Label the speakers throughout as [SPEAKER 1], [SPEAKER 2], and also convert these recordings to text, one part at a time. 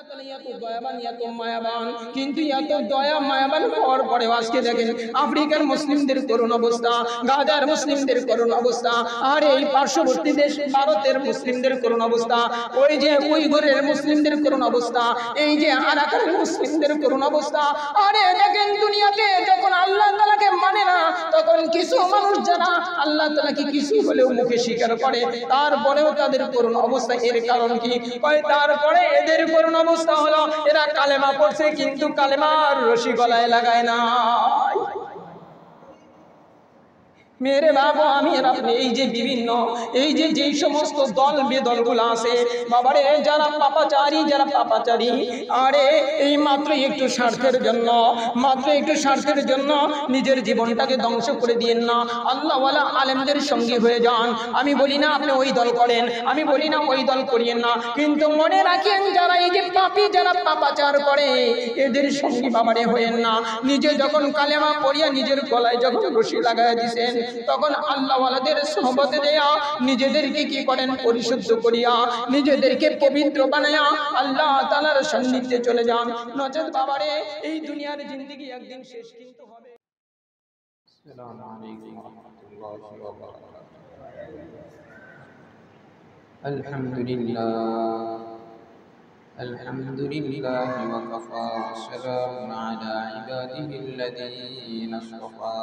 [SPEAKER 1] তাআলা এত দয়াবান, এত মায়াবান, কিন্তু এত দয়া মায়াবান হওয়ার পরেও আজকে দেখেন আফ্রিকার মুসলিমদের করুণ অবস্থা, গাজার মুসলিমদের করুণ অবস্থা, আর এই পার্শ্ববর্তী দেশ ভারতের মুসলিমদের করুণ অবস্থা, ওই যে উইঘুরের মুসলিমদের করুণ অবস্থা, এই যে আরাকানের মুসলিমদের করুণ অবস্থা। আরে দেখেন দুনিয়াতে যখন আল্লাহ তাআলাকে মানে না, তখন কিছু মানুষ যারা আল্লাহ তাআলাকে কিছু হলেও মুখে স্বীকার করে, তারপরেও তাদের করুণ অবস্থা। এর কারণ কি? তারপরে এদের করুণ অবস্থা হলো এরা কালেমা পড়ছে কিন্তু কালেমার রশি গলায় লাগায় না। মেরে বাবা, আমি আর আপনি এই যে বিভিন্ন যেই সমস্ত দল বেদলগুলো আছে বাবারে, যারা পাপাচারী, আরে এই মাত্র একটু স্বার্থের জন্য নিজের জীবনটাকে ধ্বংস করে দিয়েন না। আল্লাহওয়ালা আলেমদের সঙ্গী হয়ে যান। আমি বলি না আপনি ওই দল করেন, আমি বলি না ওই দল করিয়েন না, কিন্তু মনে রাখেন যারা এই যে পাপী, যারা পাপাচার করে, এদের সঙ্গী বাবারে হয়েন না। নিজে যখন কালেমা পড়িয়া নিজের গলায় যখন রশি লাগাইয়া দিয়েছেন, তখন আল্লাহওয়ালাদের সোহবতে দেয়া নিজেদেরকে কি করেন? পরিশুদ্ধ করিয়া নিজেদেরকে পবিত্র বানায়া আল্লাহ তাআলার সান্নিধ্যে চলে যান। নচেত বাবারে এই দুনিয়ার জিন্দেগি একদিন শেষ কিন্তু হবে। আসসালামু আলাইকুম ওয়া রাহমাতুল্লাহি ওয়া বারাকাতুহু। আলহামদুলিল্লাহি ওয়া কাফা ওয়া সালামুন আলা ইবাদিহিল্লাযীনা ইসতাফা।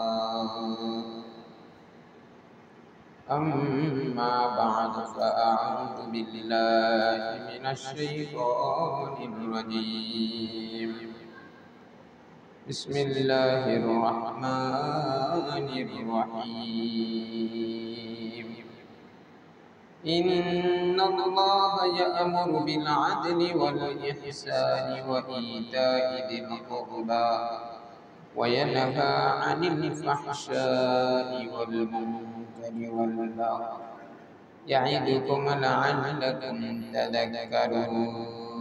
[SPEAKER 1] أما بعد فأعوذ بالله من الشيطان الرجيم. بسم الله الرحمن الرحيم. إن الله يأمر بالعدل والإحسان وإيتاء ذي القربى وينهى عن الفحشاء والمنكر والبغي يعظكم لعلكم تذكرون.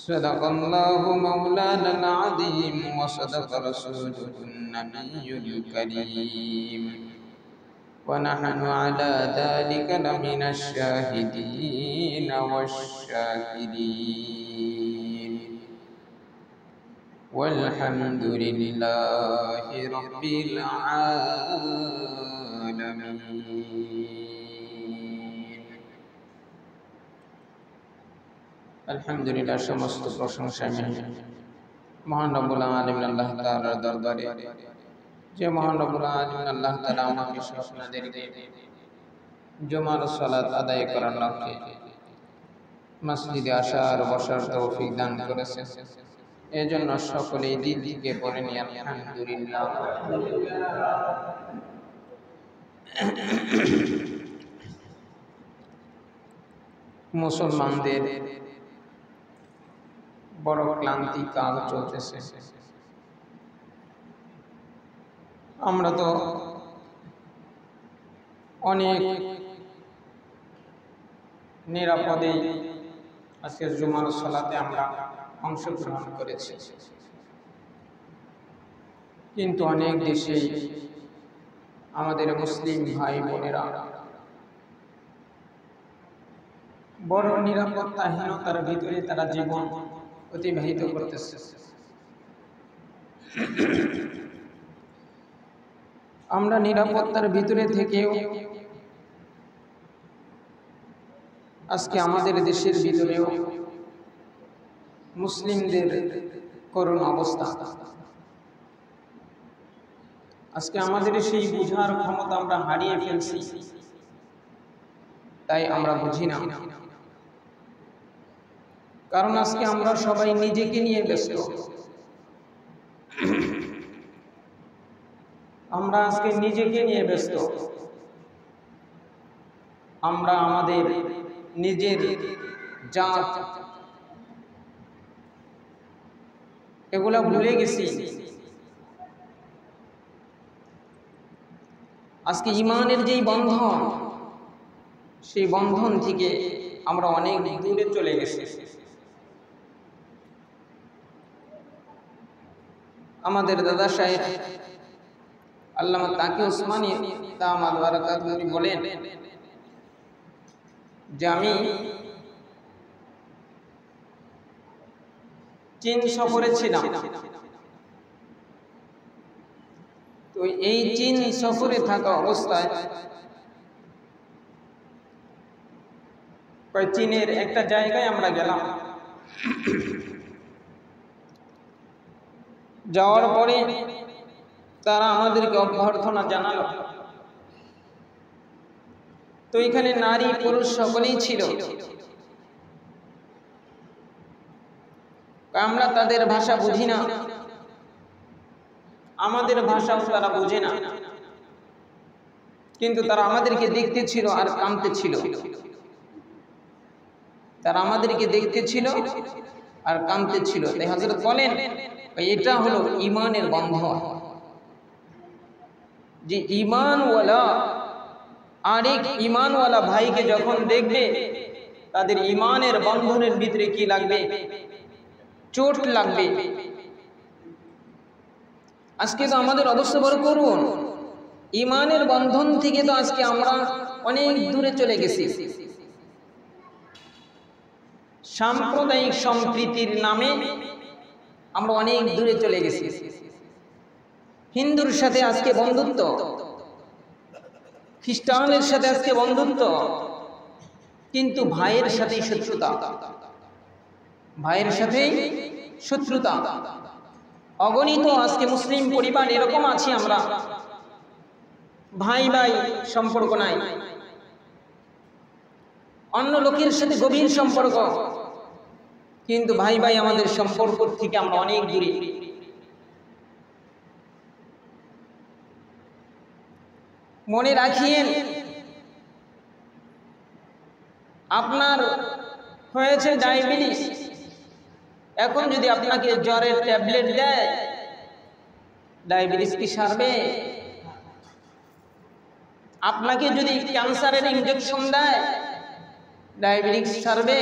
[SPEAKER 1] صدق الله مولانا العظيم وصدق رسوله النبي الكريم، ونحن على ذلك لمن الشاهدين والشاكرين، والحمد لله رب العالمين. আলহামদুলিল্লাহ, সমস্ত প্রশংসা মহান রব্বুল আলামিন আল্লাহ তাআলার দরবারে, যে মহান রব্বুল আলামিন আল্লাহ তাআলা আমাকে আপনাদেরকে জুমার সালাত আদায় করার লক্ষ্যে মসজিদে আসার বসার তৌফিক দান করেছেন। এজন্য সকলেই দিল থেকে পড়ে নিয়ে আলহামদুলিল্লাহ। মুসলমানদের বড় ক্লান্তি কাল চলতেছে। আমরা তো অনেক নিরাপদে আজকের জুমার সালাতে আমরা অংশগ্রহণ করেছি, কিন্তু অনেক দেশে আমাদের মুসলিম ভাই বোনেরা বড় নিরাপত্তাহীনতার ভিতরে তারা জীবন অতিবাহিত করতেছে। আমরা নিরাপত্তার ভিতরে থেকেও আজকে আমাদের দেশের ভিতরেও মুসলিমদের করুণ অবস্থা। আজকে আমাদের সেই বুঝার ক্ষমতা আমরা হারিয়ে ফেলছি, তাই আমরা বুঝি না। কারণ আজকে আমরা সবাই নিজেকে নিয়ে ব্যস্ত। আমরা আজকে নিজেকে নিয়ে ব্যস্ত। আমরা আমাদের নিজের জাত এগুলা ভুলে গেছি। আজকে ঈমানের যেই বন্ধন, সেই বন্ধন থেকে আমরা অনেক দূরে চলে গেছি। আমাদের দাদা সাহেব আল্লামা তাকি উসমানী দামাত বারাকাতুহু বলেন যে আমি চীন সফরে ছিলাম। তো এই চীন সফরে থাকা অবস্থায় চীনের একটা জায়গায় আমরা গেলাম। যাওয়ার পরে তারা আমাদেরকে অভ্যর্থনা জানালো। তো এখানে নারী পুরুষ সকলেই ছিল। আমরা তাদের ভাষা বুঝি না, আমাদের ভাষাও তারা বুঝে না, কিন্তু তারা আমাদেরকে দেখতে ছিল আর কাঁদতে ছিল। তারা আমাদেরকে দেখতে ছিল আর কাঁদতে ছিল। তাই হযরত বলেন এটা হলো ঈমানের বন্ধন, যে ঈমানওয়ালা আরেক ঈমানওয়ালা ভাইকে যখন দেখবে তাদের ঈমানের বন্ধনের ভিতরে কি লাগবে? চোট লাগবে। আজকে তো আমাদের অবস্থা বড় করুণ। ঈমানের বন্ধন থেকে তো আজকে আমরা অনেক দূরে চলে গেছি। সাম্প্রদায়িক সম্প্রীতির নামে আমরা অনেক দূরে চলে গেছি। হিন্দুর সাথে আজকে বন্ধুত্ব, খ্রিস্টানের সাথে আজকে বন্ধুত্ব, কিন্তু ভাইয়ের সাথেই শত্রুতা। ভাইয়ের সাথেই শত্রুতা। অগণিত আজকে মুসলিম পরিবার এরকম আছি আমরা, ভাই ভাই সম্পর্ক নাই, অন্য লোকের সাথে গভীর সম্পর্ক, কিন্তু ভাই ভাই আমাদের সম্পর্ক থেকে আমরা অনেক দূরে। মনে রাখিয়েন, আপনার হয়েছে ডায়াবেটিস, এখন যদি আপনাকে জ্বরের ট্যাবলেট দেয়, ডায়াবেটিস কি সারবে? আপনাকে যদি ক্যান্সারের ইনজেকশন দেয়, ডায়াবেটিস সারবে?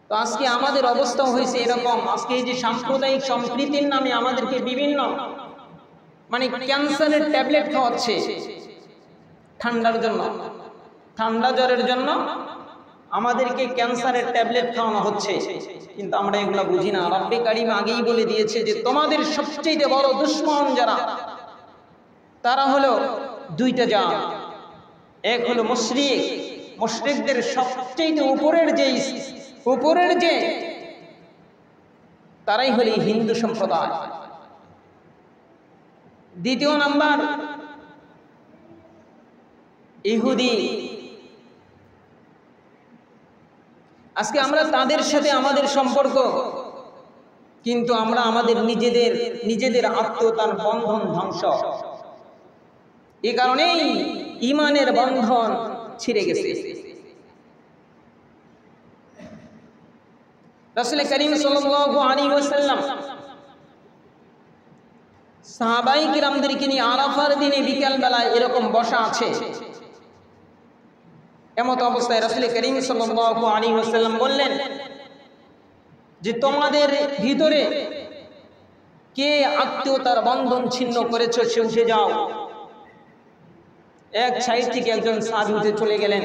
[SPEAKER 1] তো আজকে আমাদের অবস্থা হয়েছে এরকম। আজকে এই যে সাম্প্রদায়িক সম্প্রীতির নামে আমাদেরকে বিভিন্ন ক্যান্সারের ট্যাবলেট খাওয়াচ্ছে ঠান্ডার জন্য, ঠান্ডা জ্বরের জন্য আমাদেরকে ক্যান্সারের ট্যাবলেট খাওয়ানো হচ্ছে, কিন্তু আমরা এগুলো বুঝি না। রব্বে কারিম আগেই বলে দিয়েছে যে তোমাদের সবচেয়ে বড় দুশমন যারা, তারা হলো দুইটা জাত। এক হলো মুশরিক, মুশরিকদের সবচেয়ে উপরের যে তারাই হলো হিন্দু সম্প্রদায়। দ্বিতীয় নাম্বার ইহুদি। আজকে আমরা তাদের সাথে আমাদের সম্পর্ক, কিন্তু আমরা আমাদের নিজেদের আত্মীয়তার বন্ধন ধ্বংস। এই কারণেই ঈমানের বন্ধন ছিঁড়ে গেছে। রাসূল করিম সাল্লাল্লাহু আলাইহি ওয়াসাল্লাম সাহাবায়ে কিরামদেরকে নিয়ে আরাফার দিনে বিকেল বেলায় এরকম বসা আছে। এমত অবস্থায় রাসূল করিম সাল্লাল্লাহু আলাইহি ওয়াসাল্লাম বললেন যে তোমাদের ভিতরে কে আত্মীয়তার বন্ধন ছিন্ন করেছে সে উঠে যাও। এক সাইড থেকে একজন সাহাবী উঠে চলে গেলেন।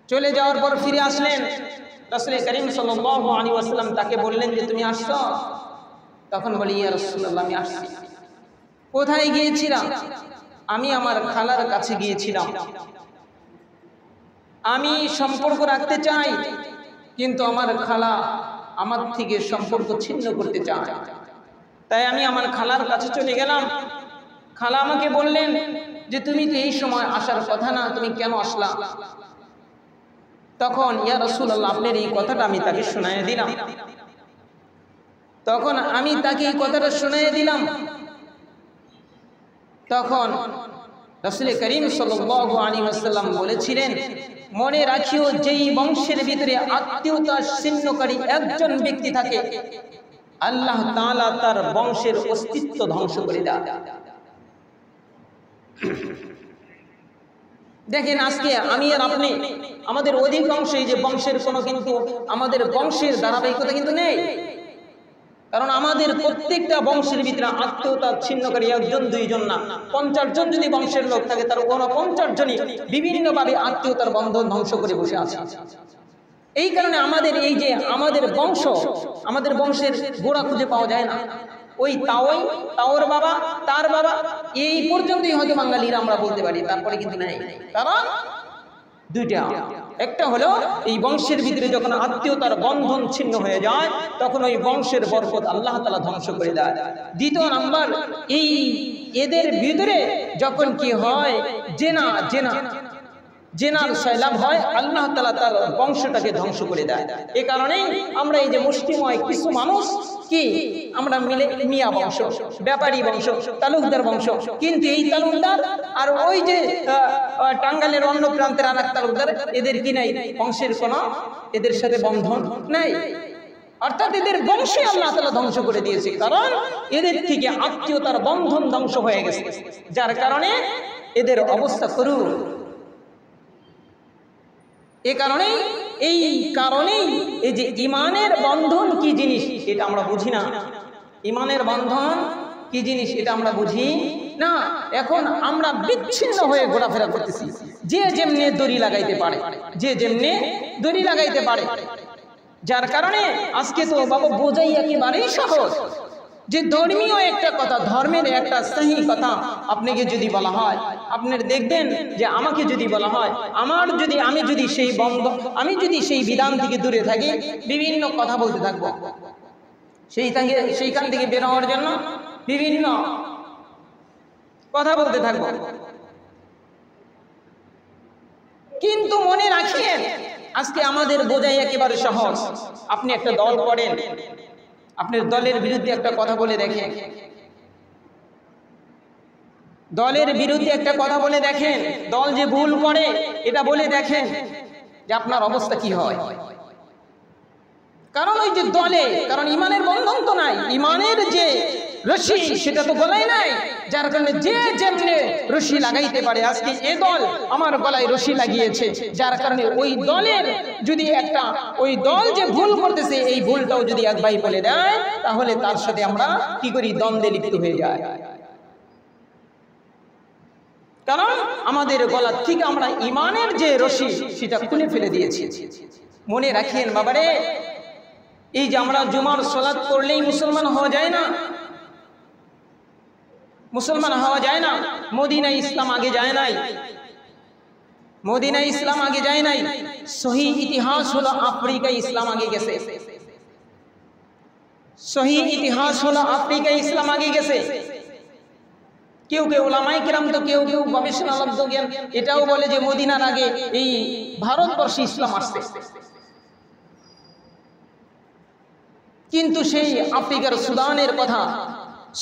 [SPEAKER 1] চলে যাওয়ার পর ফিরে আসলেন। রাসূল করিম সাল্লাল্লাহু আলাইহি ওয়াসাল্লাম তাকে বললেন যে তুমি আসছো? তখন বলি ইয়া রাসূলুল্লাহ আমি আসছি। কোথায় গিয়েছিলাম? আমি আমার খালার কাছে গিয়েছিলাম। আমি সম্পর্ক রাখতে চাই, কিন্তু আমার খালা আমার থেকে সম্পর্ক ছিন্ন করতে চায়। তাই আমি আমার খালার কাছে চলে গেলাম। খালা আমাকে বললেন যে তুমি তো এই সময় আসার কথা না, তুমি কেন আসলা? তখন ইয়া রাসূলুল্লাহ আপনার এই কথাটা আমি তাকে শোনায়ে দিলাম। তখন আমি তাকে এই কথাটা শোনায়ে দিলাম। তখন রাসূল করিম সাল্লাল্লাহু আলাইহি ওয়াসাল্লাম বলেছিলেন মনে রাখিও যেই বংশের ভিতরে আত্মীয়তা ছিন্নকারী একজন ব্যক্তি থাকে, আল্লাহ তাআলা তার বংশের অস্তিত্ব ধ্বংস করে দেয়। দেখেন আজকে আমি আর আপনি আমাদের অধিকাংশই যে বংশের কোনো কিন্তু আমাদের বংশের ধারাবাহিকতা কিন্তু নেই। কারণ আমাদের প্রত্যেকটা বংশের ভিতরে আত্মীয়তা ছিন্নকারী একজন দুইজন না, 50 জন যদি বংশের লোক থাকে তার কোনো 50 জনই বিভিন্নভাবে আত্মীয়তার বন্ধন ধ্বংস করে বসে আছে। এই কারণে আমাদের এই যে আমাদের বংশের গোড়া খুঁজে পাওয়া যায় না। ওই তাওর বাবা, তার বাবা, এই পর্যন্তই হয়তো বাঙালিরা আমরা বলতে পারি, তারপরে কিন্তু নাই। কারণ দুইটা, একটা হলো এই বংশের ভিতরে যখন আত্মীয়তার বন্ধন ছিন্ন হয়ে যায় তখন ওই বংশের বরকত আল্লাহ তাআলা ধ্বংস করে দেয়। দ্বিতীয় নাম্বার, এই এদের ভিতরে যখন কি হয় জেনার সয়লাভ হয়, আল্লাহ তাআলা তার বংশটাকে ধ্বংস করে দেয়। এ কারণেই আমরা এই যে মুষ্টিময় কিছু মানুষ কি আমরা মিলে মিয়া বংশ, ব্যাপারী বংশ, তালুকদার বংশ, কিন্তু এই তালুকদার আর ওই যে টাঙ্গাইলের অন্য প্রান্তের আর এক তালুকদার, এদের কি নাই বংশের কোনো এদের সাথে বন্ধন নাই। অর্থাৎ এদের বংশে আল্লাহ তাআলা ধ্বংস করে দিয়েছে, কারণ এদের থেকে আত্মীয়তার বন্ধন ধ্বংস হয়ে গেছে, যার কারণে এদের অবস্থা করুন। এই কারণেই এই যে ইমানের বন্ধন কি জিনিস এটা আমরা বুঝি না। ইমানের বন্ধন কি জিনিস এটা আমরা বুঝি না। এখন আমরা বিচ্ছিন্ন হয়ে ঘোরাফেরা করতেছি, যে যেমনে দড়ি লাগাইতে পারে, যার কারণে আজকে তো বাবা বোঝাই একেবারেই সহজ যে ধর্মীয় একটা কথা, ধর্মের একটা সহি কথা আপনাকে যদি বলা হয়, আপনার দেখবেন যে আমাকে যদি বলা হয়, আমি যদি সেই বিধান থেকে দূরে থাকি, বিভিন্ন কথা বলতে থাকবো, সেইখান থেকে বের হওয়ার জন্য বিভিন্ন কথা বলতে থাকবো। কিন্তু মনে রাখিয়েন, আজকে আমাদের বোঝাই একেবারে সহজ। আপনি একটা দল করেন, আপনার দলের বিরুদ্ধে একটা কথা বলে দেখেন, দল যে ভুল করে এটা বলে দেখেন যে আপনার অবস্থা কি হয়। কারণ ওই যে দলে, কারণ ইমানের বন্ধন তো নাই, ইমানের যে রশি সেটা তো গলায় নাই, যার কারণে যে যেমনে রশি লাগাইতে পারে। আজকে এ দল আমার গলায় রশি লাগিয়েছে, যার কারণে ওই দলের যদি ওই দল যে ভুল করতেছে এই ভুলটাও যদি এক ভাই বলে দেয়, তাহলে তার সাথে আমরা কি করি, দ্বন্দ্বে লিপ্ত হয়ে যায়। কারণ আমাদের গলার থেকে আমরা ইমানের যে রশি সেটা খুলে ফেলে দিয়েছি। মনে রাখিয়েন বাবারে, এই যে আমরা জুমার সালাত পড়লেই মুসলমান হওয়া যায় না, মদিনায় ইসলাম আগে যায় নাই, সহি ইতিহাস হলো আফ্রিকায় ইসলাম আগে গেছে, কেউ উলামায়ে কিরাম তো কেউ গবেষণালব্ধ জ্ঞান এটাও বলে যে মদিনার আগে এই ভারতবর্ষে ইসলাম আসছে। কিন্তু সেই আফ্রিকার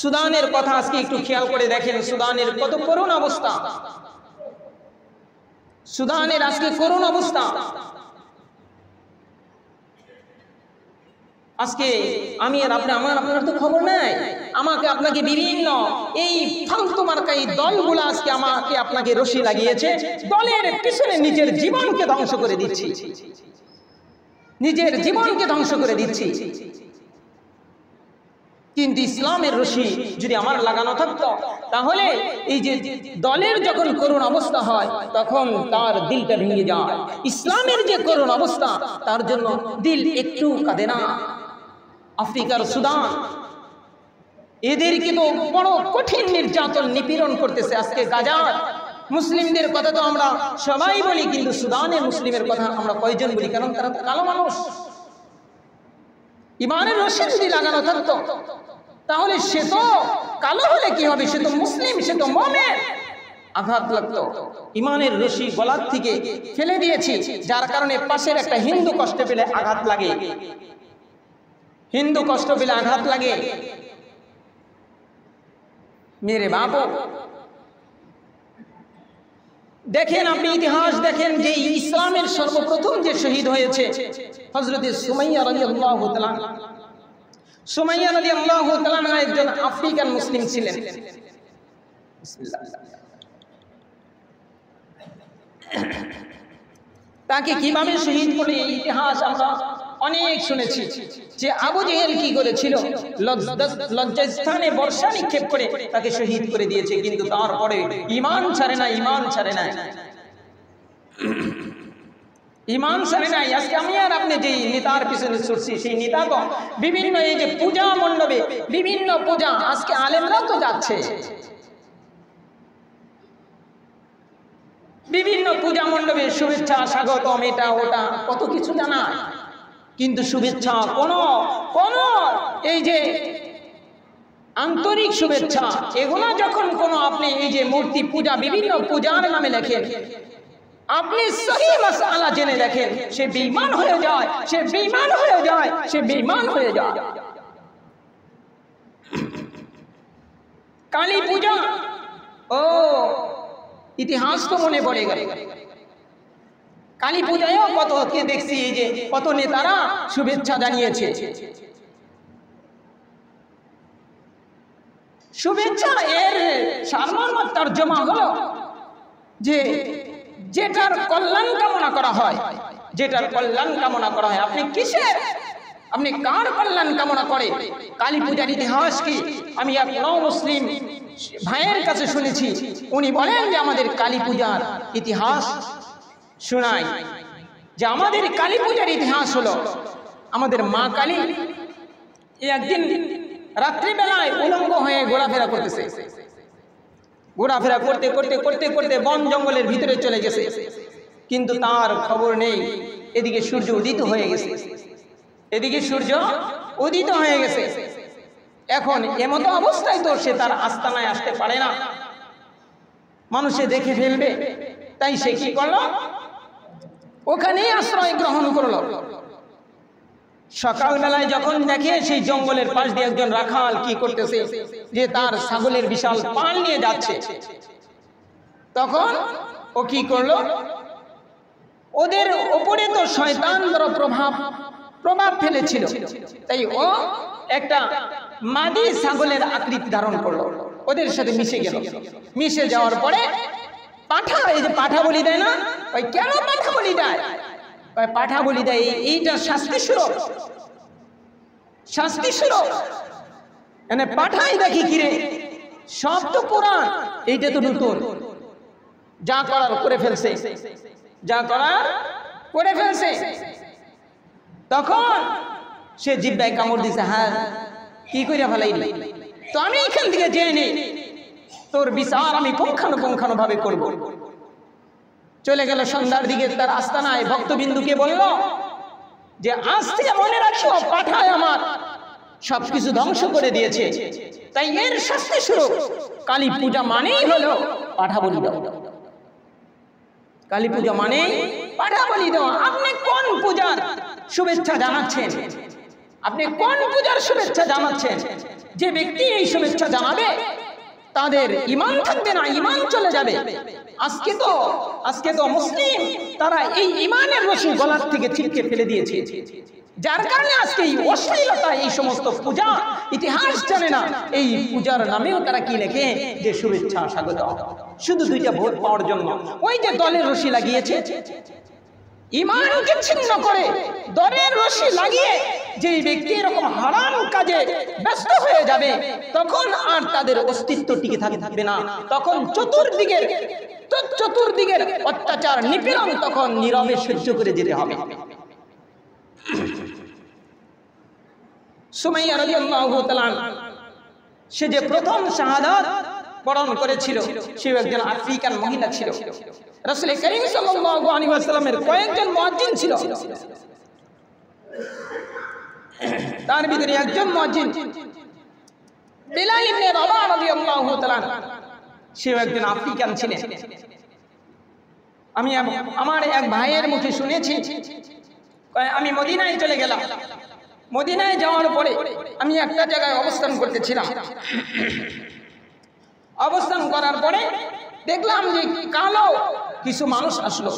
[SPEAKER 1] সুদানের কথা আজকে একটু খেয়াল করে দেখেন, সুদানের কত করুণ অবস্থা, আজকে আমি আর আপনার তো খবর নাই, আপনাকে বিভিন্ন এই ফালতু মার্কা এই দলগুলো আজকে আপনাকে রশি লাগিয়েছে, দলের পিছনে নিজের জীবনকে ধ্বংস করে দিচ্ছি। কিন্তু ইসলামের রশি যদি আমার লাগানো থাকতো, তাহলে এই যে দলের যখন করুণ অবস্থা হয় তখন তার দিলটা ভেঙে যায়। ইসলামের যে করুণ অবস্থা, তার জন্য দিল একটু কাঁদে না। আফ্রিকার সুদান, এদেরকে তো বড় কঠিন নির্যাতন নিপীড়ন করতেছে। আজকে গাজার মুসলিমদের কথা তো আমরা সবাই বলি, কিন্তু সুদানের মুসলিমের কথা আমরা কয়জন বলি? কারণ তারা তো কালো মানুষ। ইমানের রশি যদি লাগানো থাকতো, তাহলে সে তো কালো হলে কি হবে, সে তো মুসলিম, সে তো মুমিন, আঘাত লাগতো। ইমানের রশি গলার থেকে ফেলে দিয়েছি, যার কারণে পাশের একটা হিন্দু কষ্ট পেলে আঘাত লাগে, মেরে বাবা। দেখেন, আপনি ইতিহাস দেখেন যে ইসলামের সর্বপ্রথম যে শহীদ হয়েছে হযরত সুমাইয়া রাদিয়াল্লাহু তাআলা। সুমাইয়া রাদিয়াল্লাহু তাআলা একজন আফ্রিকান মুসলিম ছিলেন। তাকে কিভাবে শহীদ করে এই ইতিহাস আমরা অনেক শুনেছি, যে আবু জেহেল কি করেছিল, লজ্জাস্থানে বর্ষা নিক্ষেপ করে তাকে শহীদ করে দিয়েছে, কিন্তু তারপরে ইমান ছাড়ে না। ইমান সারে নাই। আজকে আমি আর আপনি যেই নেতার পিছনে ছুটছি, সেই নেতাকে বিভিন্ন এই যে পূজা মণ্ডপে বিভিন্ন পূজা, আজকে আলেমরাও তো যাচ্ছে বিভিন্ন পূজা মণ্ডপে শুভেচ্ছা স্বাগতম এটা ওটা কত কিছু জানায়, কিন্তু শুভেচ্ছা কোন এই যে আন্তরিক শুভেচ্ছা এগুলো যখন কোনো আপনি এই যে মূর্তি পূজা বিভিন্ন পূজার নামে লেখেন, আপনি সহি মাসআলা জেনে দেখেন, সে বেঈমান হয়ে যায়, সে বেঈমান হয়ে যায়, সে বেঈমান হয়ে যায়। কালী পূজা, ও ইতিহাস তো মনে পড়ে গেল। কালী পূজায়ও কতকে দেখছি এই যে কত নেতারা শুভেচ্ছা জানিয়েছে। শুভেচ্ছা এর সারমর্ম তর্জমা হলো যে যেটার কল্যাণ কামনা করা হয়, যেটার কল্যাণ কামনা করা হয়। আপনি কার কল্যাণ কামনা করে? কালী পূজার ইতিহাস কি? আমি এক মুসলিম ভাইয়ের কাছে শুনেছি, উনি বলেন যে আমাদের কালী পূজার ইতিহাস শোনায়, যে আমাদের কালী পূজার ইতিহাস হলো আমাদের মা কালী একদিন রাত্রিবেলায় উলঙ্গ হয়ে ঘোরাফেরা করতেছে, ঘোরাফেরা করতে করতে করতে করতে বন জঙ্গলের ভিতরে চলে গেছে, কিন্তু তার খবর নেই। এদিকে সূর্য উদিত হয়ে গেছে, এদিকে সূর্য উদিত হয়ে গেছে। এখন এমতো অবস্থায় তো সে তার আস্তানায় আসতে পারে না, মানুষে দেখে ফেলবে, তাই সে কি করলো? ওখানেই আশ্রয় গ্রহণ করলো। সকালবেলায় যখন দেখে সেই জঙ্গলের পাশ দিয়ে একজন রাখাল কি করতেছে, যে তার ছাগলের বিশাল পাল নিয়ে যাচ্ছে, তখন ও কি করলো? ওদের ওপরে তো শয়তান বড় প্রভাব ফেলেছিল, তাই ও একটা মাদি ছাগলের আকৃতি ধারণ করলো, ওদের সাথে মিশে গেল। মিশে যাওয়ার পরে পাঠা, এই যে পাঠা বলি দেয় না, ওই কেন পাঠা বলি দেয়? পাঠা বলি দেয় এইটা শাস্তি স্বরূপ, শাস্তি স্বরূপ। মানে পাঠাই দেখি কিরে, সব তো পুরাণ, এইটা তো নতুন, যা করার করে ফেলছে, যা করার করে ফেলছে। তখন সে জিব্বায় কামড় দিছে, হ্যাঁ কি কইরা ফেলাইলি, তো আমি এখান থেকে জেনে নেই, তোর বিচার আমি পুঙ্খানুপুঙ্খানু ভাবে করব। চলে গেল সন্ধ্যার দিকে তার আস্তানায়, ভক্তবিন্দুকে বলল যে আজ থেকে মনে রাখো, পাঠায় আমার সবকিছু ধ্বংস করে দিয়েছে, তাই এর শাস্তি স্বরূপ কালী পূজা মানেই হলো পাঠা বলি দাও। কালী পূজা মানেই পাঠা বলি দাও। আপনি কোন পূজার শুভেচ্ছা জানাচ্ছেন? আপনি কোন পূজার শুভেচ্ছা জানাচ্ছেন? যে ব্যক্তি এই শুভেচ্ছা জানাবে তাদের ঈমান থাকবে না, ঈমান চলে যাবে। আজকে তো মুসলিম তারা এই ঈমানের রশি গলার থেকে ছিটকে ফেলে দিয়েছে, যার কারণে আজকে এই অশ্লীলতা, এই সমস্ত পূজা ইতিহাস জানে না। এই পূজার নামেও তারা কি লেখে, যে শুভেচ্ছা স্বাগত, শুধু দুইটা ভোট পাওয়ার জন্য ওই যে দলের রশি লাগিয়েছে, ঈমানকে ছিন্ন করে দলের রশি লাগিয়ে যে ব্যক্তি এরকম হারাম কাজে ব্যস্ত হয়ে যাবে, তখন আর তাদের অস্তিত্ব টিকে থাকবে না। তখন চতুর্দিকের অত্যাচার নিপীড়ন তখন নীরবে সহ্য করে যেতে হবে। সুমাইয়া রাদিয়াল্লাহু তাআলা সে যে প্রথম শাহাদাত বরণ করেছিল, সে একজন আফ্রিকান মহিলা ছিল। রাসূল কারীম সাল্লাল্লাহু আলাইহি ওয়াসাল্লামের কয়েকজন মুয়াজ্জিন ছিল, তার ভিতরে একজন মুয়াজ্জিন বিলাল ইবনে রাবাহ রাদিয়াল্লাহু তাআলা, সে একজন আফ্রিকান ছিলেন। আমি আমার এক ভাইয়ের মুখে শুনেছি, আমি মদিনায় চলে গেলাম। মদিনায় যাওয়ার পরে আমি একটা জায়গায় অবস্থান করতেছিলাম। অবস্থান করার পরে দেখলাম যে কালো কিছু মানুষ আসলো।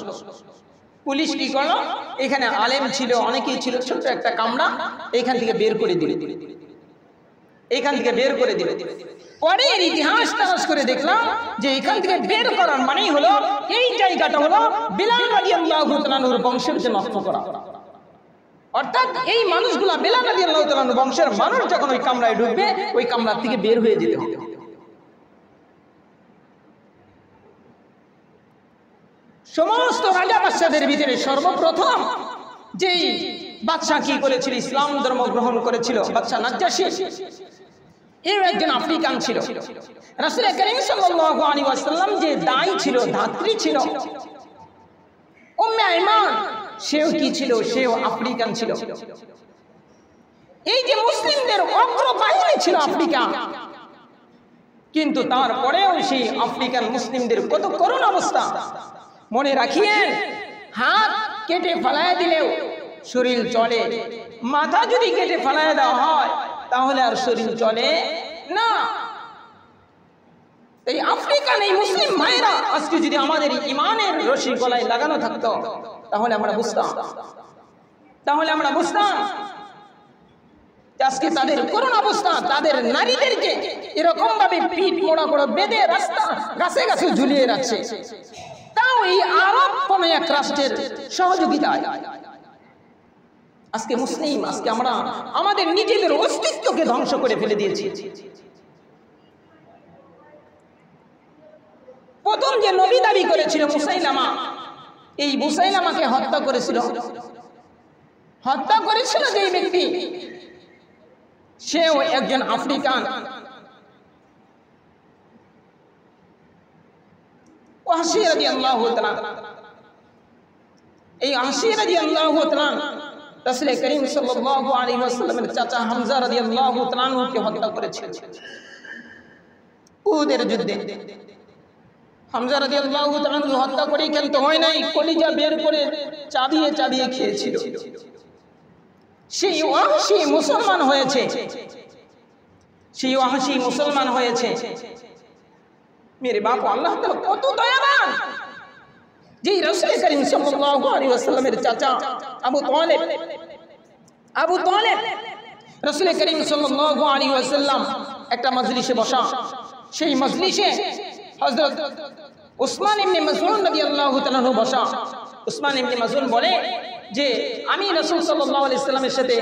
[SPEAKER 1] পুলিশ কি করলো, এখানে আলেম ছিল, অনেকেই ছিল, ছোট্ট একটা কামরা এখান থেকে বের করে দিল, এখান থেকে বের করে দিল। পরে এর ইতিহাস তালাশ করে দেখলাম যে এখান থেকে বের করার মানেই হলো এই জায়গাটা হলো বিলাল রাদিয়াল্লাহু তাআলার বংশকে নষ্ট করা। অর্থাৎ এই মানুষগুলা বিলাল রাদিয়াল্লাহু তাআলার বংশের মানুষ যখন ওই কামরায় ঢুকবে, ওই কামরা থেকে বের হয়ে যেতে হবে। সমস্ত রাজা বাদশাদের ভিতরে সর্বপ্রথম যেই বাদশা কি করেছিল, ইসলাম ধর্ম গ্রহণ করেছিল, বাদশা নাজ্জাশী, এর একজন আফ্রিকান ছিল। রাসূল করিম সাল্লাল্লাহু আলাইহি ওয়াসাল্লাম যে দাই ছিল, ধাত্রী ছিল উম্মে আইমান, সেও কি ছিল, সেও আফ্রিকান ছিল। এই যে মুসলিমদের অগ্রবাহিনী ছিল আফ্রিকা, কিন্তু তারপরেও সেই আফ্রিকান মুসলিমদের কত করুণ অবস্থা। মনে রাখিয়েন, হাত কেটে ফেলায় দিলেও শরীর চলে, মাথা যদি কেটে ফেলায় দেওয়া হয় তাহলে আর শরীর চলে না। এই আফ্রিকান এই মুসলিম ভাইরা আজকে যদি আমাদের ইমানের রশি গলায় লাগানো থাকতো তাহলে আমরা বুঝতাম আজকে তাদের করুণ অবস্থা। তাদের নারীদেরকে এরকম ভাবে পিঠ মোড়া করে বেঁধে রাস্তা গাছে গাছে ঝুলিয়ে রাখছে, তাও এই আরব কোন এক রাষ্ট্রের সহযোগিতায়। আজকে মুসলিম, আজকে আমরা আমাদের নিজেদের অস্তিত্বকে ধ্বংস করে ফেলে দিয়েছি। প্রথম যে নবী দাবি করেছিল মুসাইলামা, এই মুসাইলামাকে হত্যা করেছিল যেই ব্যক্তি, সেও একজন আফ্রিকান। ওয়াহশী রাদিয়াল্লাহু তাআলা, এই ওয়াহশী রাদিয়াল্লাহু তাআলা রাসূল করিম সাল্লাল্লাহু আলাইহি ওয়াসাল্লামের চাচা হামজা রাদিয়াল্লাহু তাআলাকে হত্যা করেছিলেন উহুদের যুদ্ধে। হামজা রাদিয়াল্লাহু তাআলাকে হত্যা করে কিন্তু হয় নাই, কলিজা বের করে চাবিয়ে খেয়েছিল। সেই ওয়াহশী মুসলমান হয়েছে। মেরে বাপ, আল্লাহ তাআলা কত দয়াবান, যে রাসূল করিম সাল্লাল্লাহু আলাইহি ওয়াসাল্লামের চাচা আবু তালেব রাসূল করিম সাল্লাল্লাহু আলাইহি ওয়াসাল্লাম একটা মজলিসে বসা। সেই মজলিসে হযরত উসমান ইবনে মাযউন রাদিয়াল্লাহু তাআলা বসা। উসমান ইবনে মাযউন বলে যে আমি রাসূল সাল্লাল্লাহু আলাইহি ওয়াসাল্লামের সাথে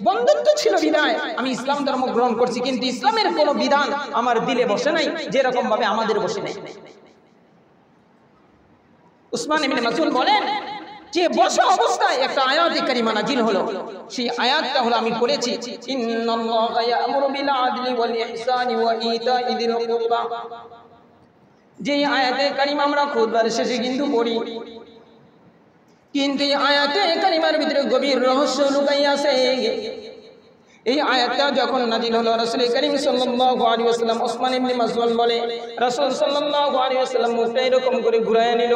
[SPEAKER 1] বন্ধুত্ব ছিল বিদায় আমি ইসলাম ধর্ম গ্রহণ করছি, কিন্তু ইসলামের কোনো বিধান আমার দিলে বসে নাই, যেরকম ভাবে আমাদের বসে নাই। উসমান ইবনে মাযউন বলেন যে বসা অবস্থায় একটা আয়াতে কারিমা নাযিল হলো। সেই আয়াতটা হলো, আমি পড়েছি, ইন্নাল্লাহা ইয়া'মুরু বিল আদলি ওয়াল ইহসানি ওয়া ইতা'i যিল কুরবা। যে আয়াতে কারিমা আমরা খুতবার শেষে কিন্তু পড়ি, কিন্তু এই আয়াতে কারিমার ভিতরে গভীর রহস্য লুকাই আছে। এই আয়াতটা যখন নাযিল হলো, রাসূল করিম সাল্লাল্লাহু আলাইহি ওয়াসাল্লাম, উসমান ইবনে মাযউন বলে, রাসূল সাল্লাল্লাহু আলাইহি ওয়াসাল্লাম মুখটা এরকম করে ঘুরায় নিল।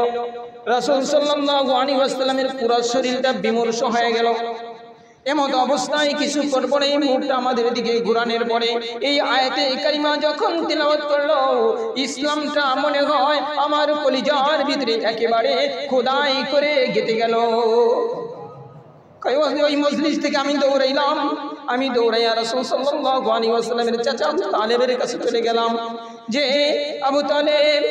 [SPEAKER 1] রাসূল সাল্লাল্লাহু আলাইহি ওয়াসাল্লামের পুরো শরীরটা বিমর্ষ হয়ে গেল। এমত অবস্থায় কিছুক্ষণ পরে এই মুখটা আমাদের দিকে ঘুরানোর পরে এই আয়াতে কারিমা যখন তিলাওয়াত করলো, ইসলামটা মনে হয় আমার কলিজার ভিতরে একেবারে খোদাই করে গেঁথে গেল। ওই মজলিস থেকে আমি দৌড়াইয়া রাসূল সাল্লাল্লাহু আলাইহি ওয়াসাল্লামের চাচা আবু তালেবের কাছে চলে গেলাম যে আবু তালেব,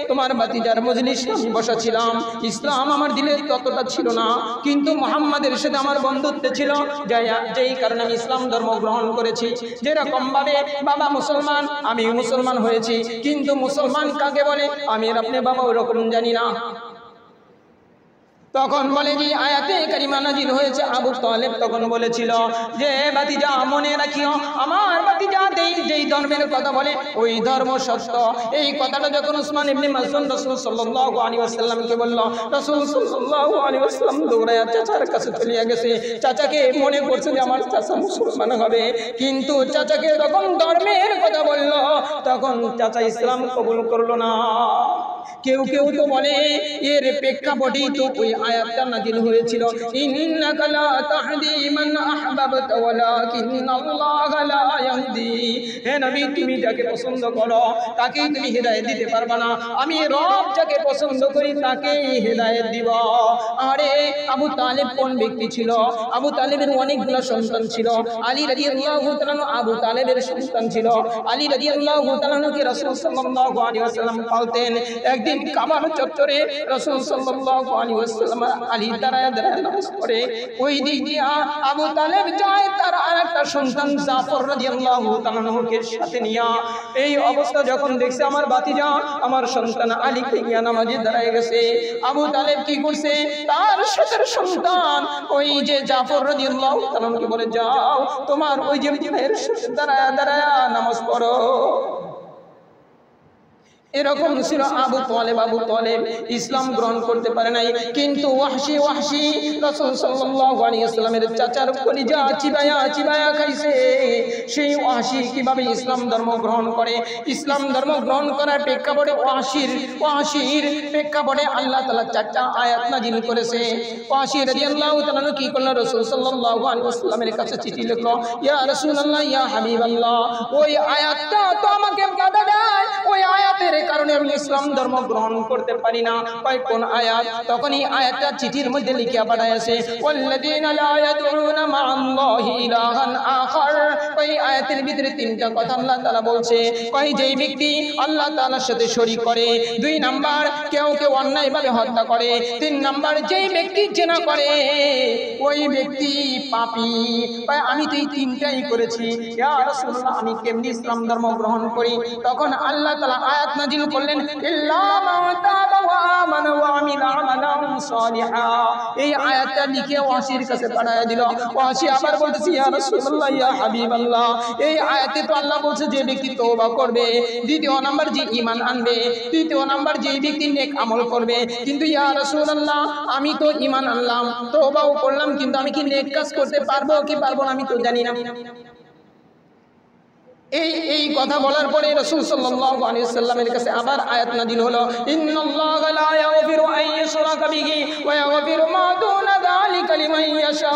[SPEAKER 1] তোমার ভাতিজার মজলিসে আমি বসা ছিলাম। ইসলাম আমার দিলে ততটা ছিল না, কিন্তু মুহাম্মাদের সাথে আমার বন্ধুত্ব ছিল, যেই কারণে আমি ইসলাম ধর্ম গ্রহণ করেছি। যেরকম ভাবে বাবা মুসলমান, আমি মুসলমান হয়েছি, কিন্তু মুসলমান কাকে বলে আমি আর আপনি বাবা ওরকম জানি না। তখন বলে যে আয়াতে কারিমা নাযিল হয়েছে। আবু তালেব তখন বলেছিল যে ভাতিজা, মনে রাখিও আমার ভাতিজা যেই ধর্মের কথা বলে ওই ধর্ম সত্য। এই কথাটা যখন উসমান ইবনে মাযউন রাসূল সাল্লাল্লাহু আলাইহি ওয়াসাল্লামকে বলল, রাসূল সাল্লাল্লাহু আলাইহি ওয়াসাল্লাম দৌড়ায়া চাচার কাছে চলে গেছে। চাচাকে মনে করছে যে আমার চাচা মুসলমান হবে, কিন্তু চাচাকে যখন ধর্মের কথা বলল তখন চাচা ইসলাম কবুল করলো না। কেউ তো বলে এর প্রেক্ষাপটেই তো ওই আয়াতটা নাযিল হয়েছিল, ইন্নাকা লা তাহদি মান আহবাবতা ওয়ালাকিন্নাল্লাহা লা ইয়াহদি। হে নবী, তুমি যাকে পছন্দ করো তাকেই তুমি হিদায়াত দিতে পারবে না, আমি রব যাকে পছন্দ করি তাকেই হিদায়াত দিব। আরে আবু তালেব কোন ব্যক্তি ছিল? আবু তালেবের অনেকগুলো সন্তান ছিল। আলী রাদিয়াল্লাহু তাআলা আবু তালেবের সন্তান ছিল। আলী রাদিয়াল্লাহু তাআলাকে রাসূল সাল্লাল্লাহু আলাইহি ওয়াসাল্লাম পালতেন। একদিন একদিন কাবার চত্বরে রাসূল সাল্লাল্লাহু আলাইহি ওয়াসাল্লাম আলী দাঁড়ায় দাঁড়ায় নামাজ পড়ে। ওই দিক দিয়ে আবু তালেব যায় তার আরেকটা সন্তান জাফর রাদিয়াল্লাহু তাআলা আনহুকে সাথে নিয়ে। এই অবস্থা যখন দেখছে আমার ভাতিজা আমার সন্তান আলীকে নিয়ে নামাজে দাঁড়ায় গেছে, আবু তালেব কি করছে, তার সাথে সন্তান ওই যে জাফর রাদিয়াল্লাহু তাআলা আনহুকে বলে, যাও তোমার ওই যে ভাইয়ের সাথে দাঁড়ায় দাঁড়ায় নামাজ পড়ো। এরকম ছিল আবু তালেব ইসলাম গ্রহণ করতে পারে নাই, কিন্তু ওয়াহশী রাসূল সাল্লাল্লাহু আলাইহি ওয়াসাল্লামের চাচার কলিজা চিবায়া খাইছে। সেই ওয়াহশী কিভাবে ইসলাম ধর্ম গ্রহণ করে, ইসলাম ধর্ম গ্রহণ করার প্রেক্ষাপটে ওয়াহশীর প্রেক্ষাপটে আল্লাহ তাআলা চারটা আয়াত নাযিল করেছে। ওয়াহশী রাদিয়াল্লাহু তাআলা কি করলেন, রাসূল সাল্লাল্লাহু আলাইহি ওয়াসাল্লামের কাছে চিঠি লিখলো, ইয়া রাসূলুল্লাহ ইয়া হাবিবাল্লাহ, ওই আয়াতটা তো আমাকে বাধা দেয়, ওই আয়াতের কারণে আমি ইসলাম ধর্ম গ্রহণ করতে পারি না। কয় কোন আয়াত? তখন এই আয়াতটা চিঠির মধ্যে লিখে পাঠাইছে, ওয়াল্লাযীনা লা ইয়াদউনা মা'আল্লাহি ইলাহান আখার। ওই আয়াতের ভিতরে তিনটা কথা আল্লাহ তাআলা বলছে। কয় যেই ব্যক্তি আল্লাহ তাআলার সাথে শরীক করে, 2 নাম্বার কেউ অন্যায়ভাবে হত্যা করে, 3 নাম্বার যেই ব্যক্তি জিনা করে ওই ব্যক্তি পাপী। কয় আমি তো এই তিনটাই করেছি, ইয়া রাসূলুল্লাহ আমি কেমনে ইসলাম ধর্ম গ্রহণ করি? তখন আল্লাহ তাআলা আয়াত নাযিল করলেন, ইল্লা মান তাবা ওয়া আমানা ওয়া আমিলা আমালান সালিহা। এই আয়াতটা লিখে ওয়াহশীর কাছে পাঠিয়ে দিল। ওয়াহশী আবার বলতেছে, ইয়া রাসূলুল্লাহ ইয়া হাবিবাল্লাহ, এই আয়াতে তো আল্লাহ বলছে যে ব্যক্তি তওবা করবে, দ্বিতীয় নাম্বার যে ঈমান আনবে, তৃতীয় নাম্বার যে ব্যক্তি নেক আমল করবে। কিন্তু ইয়া রাসূলুল্লাহ আমি তো ঈমান আনলাম, তওবাও করলাম, কিন্তু আমি কি নেক কাজ করতে পারবো কি পারবো না আমি তো জানি না। এই কথা বলার পরে রাসূল সাল্লাল্লাহু আলাইহি ওয়াসাল্লামের কাছে আবার আয়াত নাযিল হলো, ইন্নাল্লাহা লা ইয়াগফিরু আন ইউশরাকা বিহি ওয়া ইয়াগফিরু মা দুনা যালিকা লিমান ইয়াশা।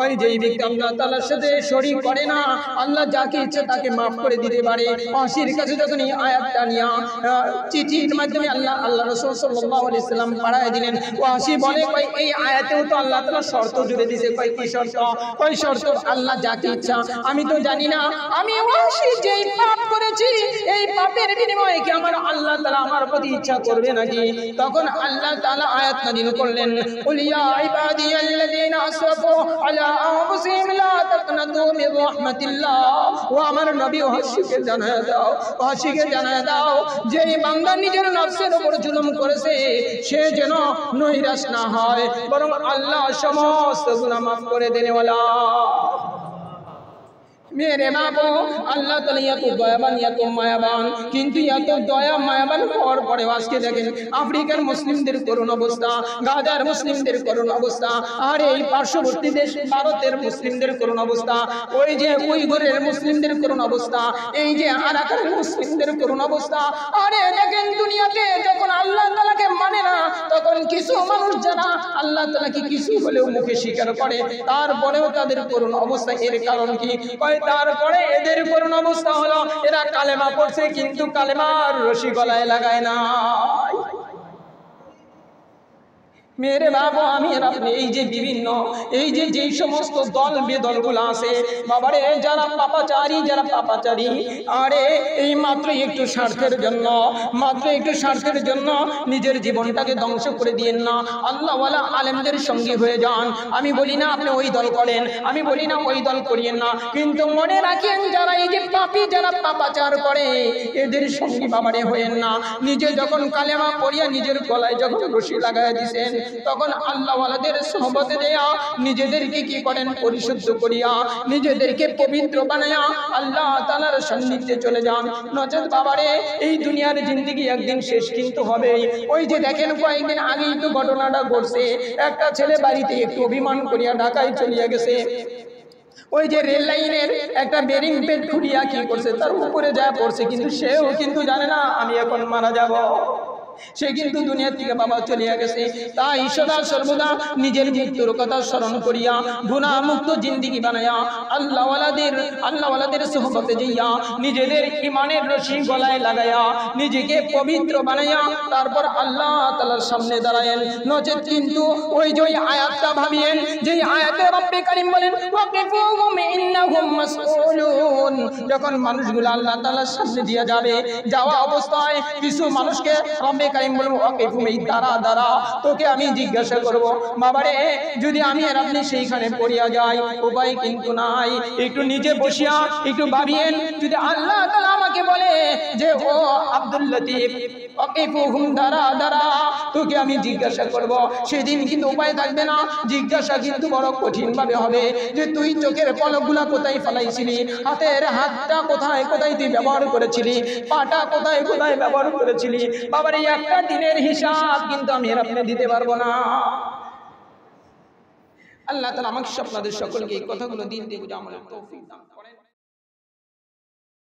[SPEAKER 1] ওই যেই ব্যক্তি আল্লাহ তাআলার সাথে শরীক করে না, আল্লাহ যাকে ইচ্ছা তাকে maaf করে দিতে পারে। ওয়াহশীর কাছে যখন এই আয়াতটা নিয়ে চিঠির মাধ্যমে আল্লাহ রাসূল সাল্লাল্লাহু আলাইহি ওয়াসাল্লাম পাঠিয়ে দিলেন। ওয়াহশী বলে, কই এই আয়াতেও তো আল্লাহ তাআলা শর্ত জুড়ে দিয়েছে। কই কি শর্ত? কই শর্ত আল্লাহ যাকে ইচ্ছা, আমি তো জানি না, আমি ওয়াহশী যেই পাপ করেছি এই পাপের বিনিময়ে কি আমার আল্লাহ তাআলা আমার প্রতি ইচ্ছা করবে নাকি? তখন আল্লাহ তাআলা আয়াত নাযিল করলেন, কুল ইয়া ইবাদিয়াল্লাযীনা আসরাফু আলা আনফুসিহিম লা তাকনাতু মির রাহমাতিল্লাহ। ও আমার নবী ওয়াহশীকে জানায় দাও যে এই বান্দা নিজের নফসের উপর জুলুম করেছে সে যেন নৈরাশ না হয়, বরং আল্লাহ সমস্ত গুনাহ maaf করে দেনেওয়ালা। मेरे बाबू আল্লাহ তাআলা এত দয়াবান এত মায়াবান, কিন্তু এত দয়া মায়াবান হওয়ার পরে আজকে দেখেন আফ্রিকার মুসলিমদের করুণ অবস্থা, গাজার মুসলিমদের করুণ অবস্থা, আর এই পার্শ্ববর্তী দেশ ভারতের মুসলিমদের করুণ অবস্থা, ওই যে উইঘুরের মুসলিমদের করুণ অবস্থা, এই যে আরাকানের মুসলিমদের করুণ অবস্থা। আরে দেখেন দুনিয়াতে যখন আল্লাহ তাআলাকে মানে না তখন কিছু মানুষ যারা আল্লাহ তাআলাকে কিছু হলেও মুখে স্বীকার করে তারপরেও তাদের করুণ অবস্থা। এর কারণ কি? তারপরে এদের করুণ অবস্থা হলো এরা কালেমা পড়ছে কিন্তু কালেমার রশি গলায় লাগায় না। मेरे बाबू আমি আর আপনি এই যে বিভিন্ন যেই সমস্ত দল বেদলগুলো আছে বাবারে, যারা পাপাচারী আরে এই মাত্র একটু স্বার্থের জন্য নিজের জীবনটাকে ধ্বংস করে দিয়েন না। আল্লাহওয়ালা আলেমদের সঙ্গী হয়ে যান। আমি বলি না আপনি ওই দল করেন, আমি বলি না ওই দল করিয়েন না, কিন্তু মনে রাখেন যারা এই যে পাপী যারা পাপাচার করে এদের সঙ্গী বাবারে হয়েন না। নিজে যখন কালেমা পড়িয়া নিজের গলায় যখন রশি লাগায় দিয়েছেন তখন আল্লাহওয়ালাদের সোহবতে দেয়া নিজেদেরকে কি করেন পরিশুদ্ধ করিয়া নিজেদেরকে পবিত্র বানায়া আল্লাহ তাআলার সান্নিধ্যে চলে যান। নচেত বাবারে এই দুনিয়ার জিন্দেগি একদিন শেষ কিন্তু হবেই। ওই যে দেখেন কয়েকদিন আগেই তো ঘটনাটা ঘটছে, একটা ছেলে বাড়িতে একটু অভিমান করিয়া ঢাকায় চলিয়া গেছে। ওই যে রেল লাইনের একটা বেরিং পেট খুলিয়া কি করছে তার উপরে যা পড়ছে, কিন্তু সেও কিন্তু জানে না আমি এখন মারা যাব। সে কিন্তু দুনিয়া থেকে বাবা চলে গেছে। তাই সদা সর্বদা নিজের মৃত্যুর কথা স্মরণ করিয়া গুনাহ মুক্ত জিন্দেগি বানায়া আল্লাহওয়ালাদের সোহবতে যাইয়া নিজেদের ঈমানের রশি গলায় লাগায়া নিজেকে পবিত্র বানায়া তারপর আল্লাহ তাআলার সামনে দাঁড়ায়েন। নচেত কিন্তু ওই যে আয়াতটা ভাবিয়েন, যে আয়াতে রব্বে কারীম বলেন ওয়াকিফুহুম ইন্নাহুম মাসউলুন, যখন মানুষগুলো আল্লাহ তাআলার সামনে দিয়ে যাবে, যাওয়া অবস্থায় কিছু মানুষকে রব্বে কারীম বলবো ওয়াকিফুহুম, এই দাঁড়া তোকে আমি জিজ্ঞাসা করব। বাবারে যদি আমি আর আপনি সেইখানে পড়িয়া যাই, উপায় কিন্তু নাই। একটু নিজে বসিয়া একটু ভাবিয়েন, যদি আল্লাহ তাআলা আমাকে বলে যে ও আব্দুল লতিফ ওয়াকিফুহুম, দাঁড়া তোকে আমি জিজ্ঞাসা করব, সেদিন কিন্তু উপায় থাকবে না। জিজ্ঞাসা কিন্তু বড় কঠিন ভাবে হবে যে তুই চোখের পলকগুলা কোথায় ফেলাইছিলি, হাতটা কোথায় তুই ব্যবহার করেছিলি, পাটা কোথায় ব্যবহার করেছিলি। বাবার এই একটা দিনের হিসাব কিন্তু আমি আর আপনি দিতে পারবো না। আল্লাহ তাআলা আমাকে আপনাদের সকলকে এই কথাগুলো দিন দিয়ে বুঝে আমলের তৌফিক দান করেন।